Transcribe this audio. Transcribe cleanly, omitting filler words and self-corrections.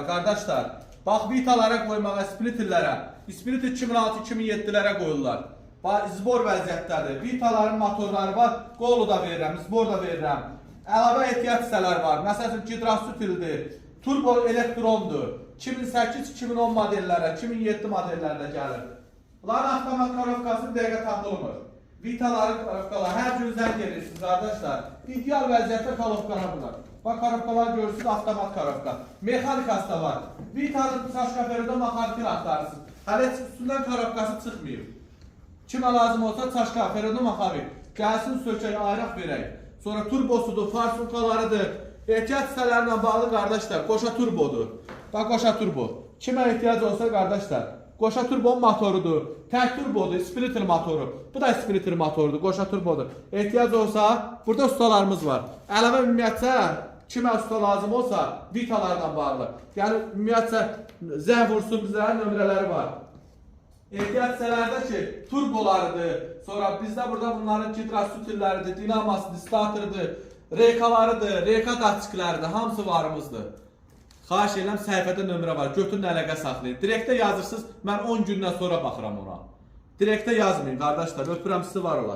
Qardaşlar, bax vitalara qoymağa, splitterlərə, splitter 2006-2007-lərə qoyurlar. Bax, zbor vəziyyətdədir. Vitaların motorları var, qolu da verirəm, zbor da verirəm. Əlavə ehtiyac hissələr var. Məsələn, gidrasutildir, turbo elektrondur. 2008-2010 modellərə, 2007 modellərdə gəlir. Bunların avtomat karovkası dəqiqə tapılmır. Vitaların karovkaları hər gün zəng edirsiniz qardaşlar. İdeal vəziyyətdə karovkalar bunlar. Bax, karovkalar görürsünüz, avtomat karovka. Mexanikası da var. Vitanın çaşkaferində maxartil axtarırsınız. Hələ üstündən karovkası çıxmayıb. Kimə lazım olsa çaşkaferində maxaril. Gəlsin, sökək, ayraq verək. Sonra turbosudur, farsunkalarıdır. Ehtiyac hissələrlə bağlı qardaşlar, qoşa turbodur. Bax, qoşa turbo. Kimə ehtiyac olsa qardaşlar, qoşa turbonun motorudur. Tək turbodur, splitter motoru. Bu da splitter motorudur, qoşa turbodur. Ehtiyac olsa, burada ustalarımız var. Əlavə ümumiyyətcə, kimə usta lazım olsa, vitalardan bağlı. Yəni, ümumiyyətcə, zəng vursun bizə, nömrələri var. Ehtiyac hissələrdə ki, turbolarıdır. Sonra bizdə burada bunların gidrasutilləridir, dinamasıdır, statorıdır, reykalarıdır, reyka datçikləridir, hamısı varımızdır. Xahiş edirəm, səhifədə nömrə var, götürün əlaqə saxlayın. Direktdə yazırsınız, mən 10 gündən sonra baxıram ona. Direktdə yazmayın qardaşlar, öpürəm sizi, var olasınız.